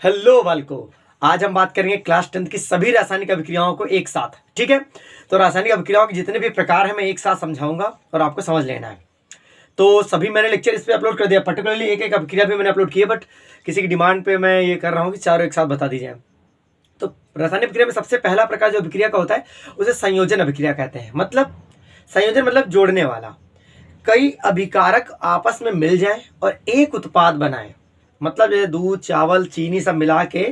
Hello बालको, आज हम बात करेंगे क्लास 10 की सभी रासायनिक अभिक्रियाओं को एक साथ। ठीक है, तो रासायनिक अभिक्रियाओं के जितने भी प्रकार हैं मैं एक साथ समझाऊंगा और आपको समझ लेना है। तो सभी मैंने लेक्चर इस पे अपलोड कर दिया, पर्टिकुलरली एक एक अभिक्रिया भी मैंने अपलोड की है, बट किसी की डिमांड पे मैं ये कर रहा हूँ कि चारों एक साथ बता दी जाए। तो रासायनिक अभिक्रिया में सबसे पहला प्रकार जो अभिक्रिया का होता है उसे संयोजन अभिक्रिया कहते हैं। मतलब संयोजन मतलब जोड़ने वाला। कई अभिकारक आपस में मिल जाएं और एक उत्पाद बनाएं। मतलब जैसे दूध, चावल, चीनी सब मिला के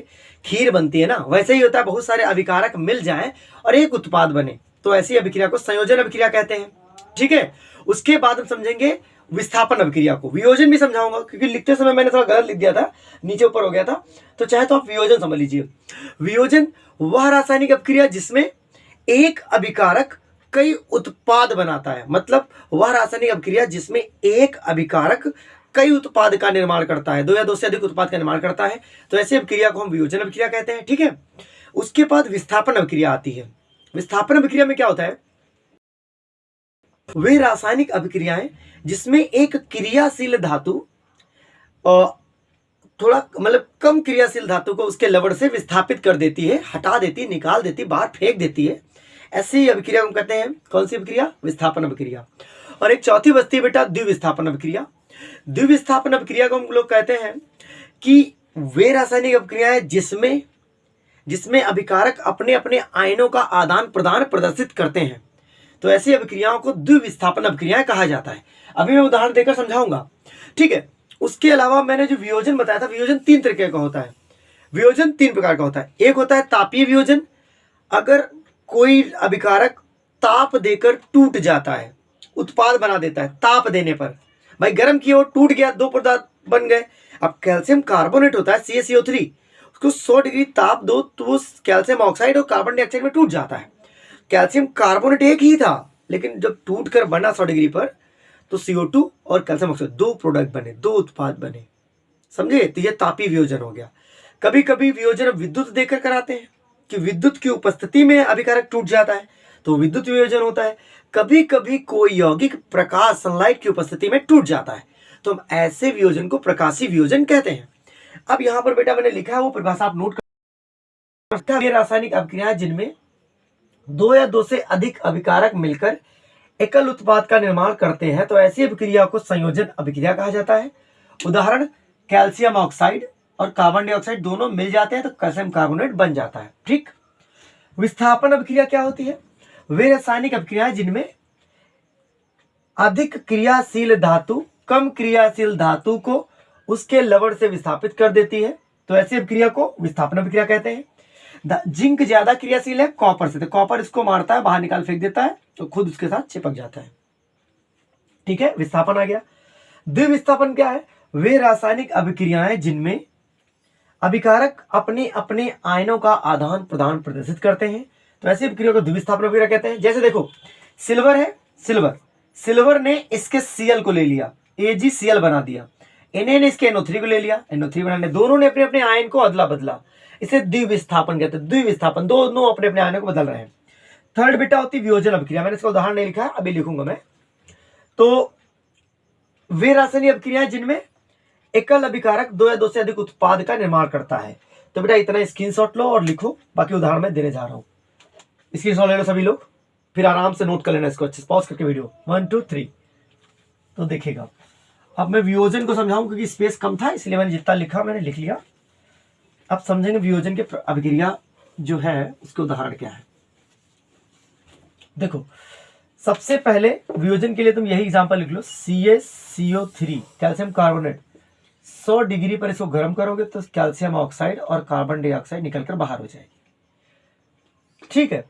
खीर बनती है ना, वैसे ही होता है। बहुत सारे अभिकारक मिल जाएं और एक उत्पाद बने, तो ऐसी अभिक्रिया को संयोजन अभिक्रिया कहते हैं। ठीक है, उसके बाद हम समझेंगे विस्थापन अभिक्रिया को। वियोजन भी समझाऊंगा क्योंकि लिखते समय मैंने थोड़ा गलत लिख दिया था, नीचे ऊपर हो गया था, तो चाहे तो आप वियोजन समझ लीजिए। वियोजन वह रासायनिक अभिक्रिया जिसमें एक अभिकारक कई उत्पाद बनाता है। मतलब वह रासायनिक अभिक्रिया जिसमें एक अभिकारक कई उत्पाद का निर्माण करता है, दो या दो से अधिक उत्पाद का निर्माण करता है, तो ऐसी अभिक्रिया को हम वियोजन अभिक्रिया कहते हैं। ठीक है, उसके बाद विस्थापन अभिक्रिया आती है। विस्थापन अभिक्रिया में क्या होता है, वे रासायनिक अभिक्रियाएं जिसमें एक क्रियाशील धातु थोड़ा मतलब कम क्रियाशील धातु को उसके लवण से विस्थापित कर देती है, हटा देती, निकाल देती, बाहर फेंक देती है। ऐसी अभिक्रिया को कहते हैं कौन सी अभिक्रिया? विस्थापन अभिक्रिया। और एक चौथी बचती है बेटा द्विविस्थापन अभिक्रिया। द्विविस्थापन अभिक्रिया को हम लोग कहते हैं कि वे रासायनिक अभिक्रियाएं जिसमें अभिकारक अपने अपने आयनों का आदान प्रदान प्रदर्शित करते हैं, तो ऐसी अभिक्रियाओं को द्विविस्थापन अभिक्रियाएं कहा जाता है। अभी मैं उदाहरण देकर समझाऊंगा। ठीक है, उसके अलावा मैंने जो वियोजन बताया था, वियोजन तीन तरीके का होता है। वियोजन तीन प्रकार का होता है। एक होता है तापीय वियोजन। अगर कोई अभिकारक ताप देकर टूट जाता है, उत्पाद बना देता है ताप देने पर, भाई गर्म किया और टूट गया, दो पदार्थ बन गए। अब कैल्शियम कार्बोनेट होता है CaCO3, उसको 100 डिग्री ताप दो तो वो कैल्शियम ऑक्साइड और कार्बन डाइऑक्साइड में टूट जाता है। कैल्शियम कार्बोनेट एक ही था, लेकिन जब टूट कर बना 100 डिग्री पर, तो CO2 और कैल्शियम ऑक्साइड दो प्रोडक्ट बने, दो उत्पाद बने। समझे? तो ये तापीय वियोजन हो गया। कभी कभी वियोजन विद्युत देकर कराते हैं कि विद्युत की उपस्थिति में अभिकारक टूट जाता है, तो विद्युत वियोजन होता है। कभी कभी कोई यौगिक प्रकाश सनलाइट की उपस्थिति में टूट जाता है, तो हम ऐसे वियोजन को प्रकाशीय वियोजन कहते हैं। अब यहां पर बेटा मैंने लिखा है वो परिभाषा आप नोट कर। ये रासायनिक अभिक्रियाएं जिनमें दो या दो से अधिक अभिकारक मिलकर एकल उत्पाद का निर्माण करते हैं, तो ऐसी अभिक्रिया को संयोजन अभिक्रिया कहा जाता है। उदाहरण, कैल्शियम ऑक्साइड और कार्बन डाइऑक्साइड दोनों मिल जाते हैं तो कैल्शियम कार्बोनेट बन जाता है। ठीक। विस्थापन अभिक्रिया क्या होती है? वे रासायनिक अभिक्रियाएं जिनमें अधिक क्रियाशील धातु कम क्रियाशील धातु को उसके लवण से विस्थापित कर देती है, तो ऐसी अभिक्रिया को विस्थापन अभिक्रिया कहते हैं। जिंक ज्यादा क्रियाशील है कॉपर से, तो कॉपर इसको मारता है, बाहर निकाल फेंक देता है, तो खुद उसके साथ चिपक जाता है। ठीक है, विस्थापन आ गया। द्विविस्थापन क्या है? वे रासायनिक अभिक्रियाएं जिनमें अभिकारक अपने अपने आयनों का आदान प्रदान प्रदर्शित करते हैं, तो ऐसी अभिक्रिया को द्विविस्थापन अभिक्रिया कहते हैं। जैसे देखो, सिल्वर है, सिल्वर ने इसके Cl को ले लिया, AgCl बना दिया। Na ने इसके NO3 को ले लिया, NO3 बनाने, दोनों ने अपने अपने आयन को अदला बदला, इसे द्विविस्थापन कहते हैं। द्विविस्थापन, दोनों अपने अपने आयनों को बदल रहे हैं। थर्ड बेटा होती है वियोजन अभिक्रिया। मैंने इसका उदाहरण नहीं लिखा है, अभी लिखूंगा मैं। तो वे रासायनिक अभिक्रियाएं जिनमें एकल अभिकारक दो या दो से अधिक उत्पाद का निर्माण करता है, तो बेटा इतना स्क्रीनशॉट लो और लिखो, बाकी उदाहरण मैं देने जा रहा हूं। स्क्रीनशॉट ले लो सभी लोग, फिर आराम से नोट कर लेना इसको अच्छे से, पॉज करके वीडियो 1 2 3 तो देखेगा। अब मैं वियोजन को समझाऊं क्योंकि स्पेस कम था, इसलिए मैंने जितना लिखा मैंने लिख लिया। अब समझेंगे वियोजन के अभिक्रिया जो है उसके उदाहरण क्या है। देखो, सबसे पहले वियोजन के लिए तुम यही एग्जांपल लिख लो, CaCO3 कैल्शियम कार्बोनेट, 100 डिग्री पर इसको गर्म करोगे तो कैल्शियम ऑक्साइड और कार्बन डाइऑक्साइड निकलकर बाहर हो जाएगी। ठीक है,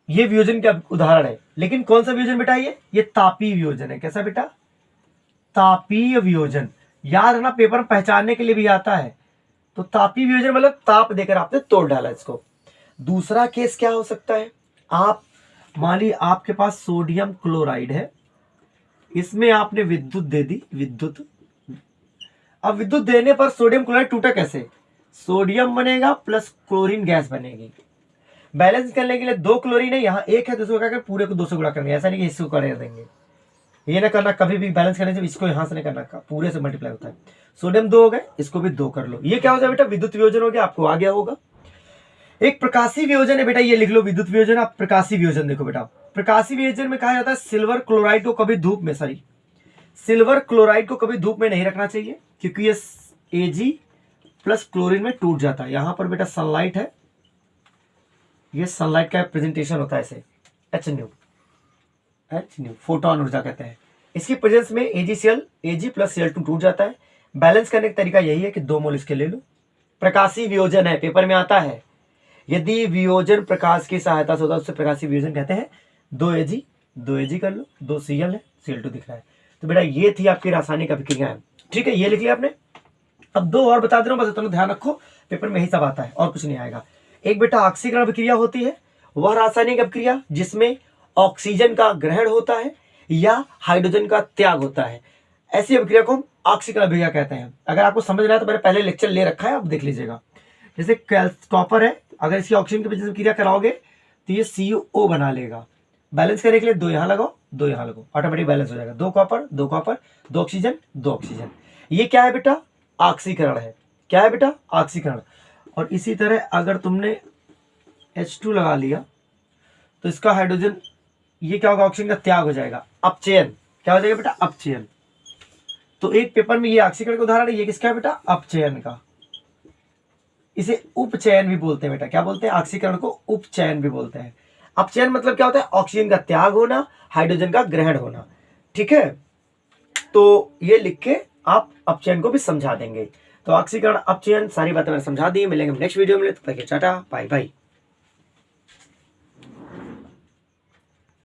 ये वियोजन का उदाहरण है। लेकिन कौन सा वियोजन बेटा? ये तापीय वियोजन है। कैसा बेटा? तापीय वियोजन। याद रखना, पेपर में पहचानने के लिए भी आता है। तो तापीय वियोजन मतलब ताप देकर आपने तोड़ डाला इसको। दूसरा केस क्या हो सकता है? आप मान ली आपके पास सोडियम क्लोराइड है, इसमें आपने विद्युत दे दी, विद्युत। अब विद्युत देने पर सोडियम क्लोराइड टूटा कैसे? सोडियम बनेगा प्लस क्लोरीन गैस बनेगी। बैलेंस करने के लिए दो क्लोरीन है, यहाँ एक है, दूसरे का पूरे को 2 से गुणा करेंगे। ऐसा नहीं कि इसको कर देंगे, ये ना करना कभी भी बैलेंस करने से, इसको यहां से नहीं करना, पूरे से मल्टीप्लाई होता है। सोडियम 2 हो गए, इसको भी 2 कर लो। ये क्या हो जाए बेटा, विद्युत वियोजन हो गया, आपको आ गया होगा। एक प्रकाशी वियोजन है बेटा, ये लिख लो विद्युत वियोजन। आप प्रकाशी वियोजन देखो बेटा, प्रकाशी वियोजन में कहा जाता है सिल्वर क्लोराइड को कभी धूप में, सिल्वर क्लोराइड को कभी धूप में नहीं रखना चाहिए, क्योंकि ये Ag प्लस क्लोरीन में टूट जाता है। यहां पर बेटा सनलाइट है, ये सनलाइट का प्रेजेंटेशन होता है ऐसे, एच न्यू फोटोन ऊर्जा कहते हैं। इसकी प्रेजेंस में Ag प्लस Cl2 टूट जाता है। बैलेंस करने का तरीका यही है कि 2 मोल इसके ले लो। प्रकाशी वियोजन है, पेपर में आता है। यदि वियोजन प्रकाश की सहायता से होता है उससे प्रकाशी वियोजन कहते हैं। 2Ag कर लो, 2 Cl है, Cl2 दिख रहा है। तो बेटा ये थी आपकी रासायनिक अभिक्रियाएं, ठीक है, ये लिख लिया आपने। अब 2 और बता दे रहा हूं, बस तुम ध्यान रखो, पेपर में ही सब आता है और कुछ नहीं आएगा। एक बेटा ऑक्सीकरण अभिक्रिया होती है, वह रासायनिक अभिक्रिया जिसमें ऑक्सीजन का ग्रहण होता है या हाइड्रोजन का त्याग होता है, ऐसी अभिक्रिया को हम ऑक्सीकरण अभिक्रिया कहते हैं। अगर आपको समझना है तो मैंने पहले लेक्चर ले रखा है, आप देख लीजिएगा। जैसे कॉपर है, अगर इसकी ऑक्सीजन की वजह से क्रिया कराओगे तो ये CO बना लेगा। बैलेंस करने के लिए 2 यहां लगाओ, 2 यहां लगाओ, ऑटोमेटिक बैलेंस हो जाएगा। 2 कॉपर 2 कॉपर, 2 ऑक्सीजन 2 ऑक्सीजन। ये क्या है बेटा, ऑक्सीकरण है। क्या है बेटा, ऑक्सीकरण। और इसी तरह अगर तुमने H2 लगा लिया तो इसका हाइड्रोजन, ये क्या होगा, ऑक्सीजन का त्याग हो जाएगा, अपचयन। क्या हो जाएगा बेटा, अपचयन। तो एक पेपर में ये ऑक्सीकरण का उदाहरण है, ये किसका है बेटा, अपचयन का। इसे उपचयन भी बोलते हैं बेटा। क्या बोलते हैं, ऑक्सीकरण को उपचयन भी बोलते हैं। अपचयन मतलब क्या होता है, ऑक्सीजन का त्याग होना, हाइड्रोजन का ग्रहण होना, ठीक है। तो ये लिख के आप अपचयन को भी समझा देंगे। तो ऑक्सीकरण, अपचयन, सारी बातें मैंने समझा दी। मिलेंगे नेक्स्ट वीडियो में, तब तक टाटा बाय बाय।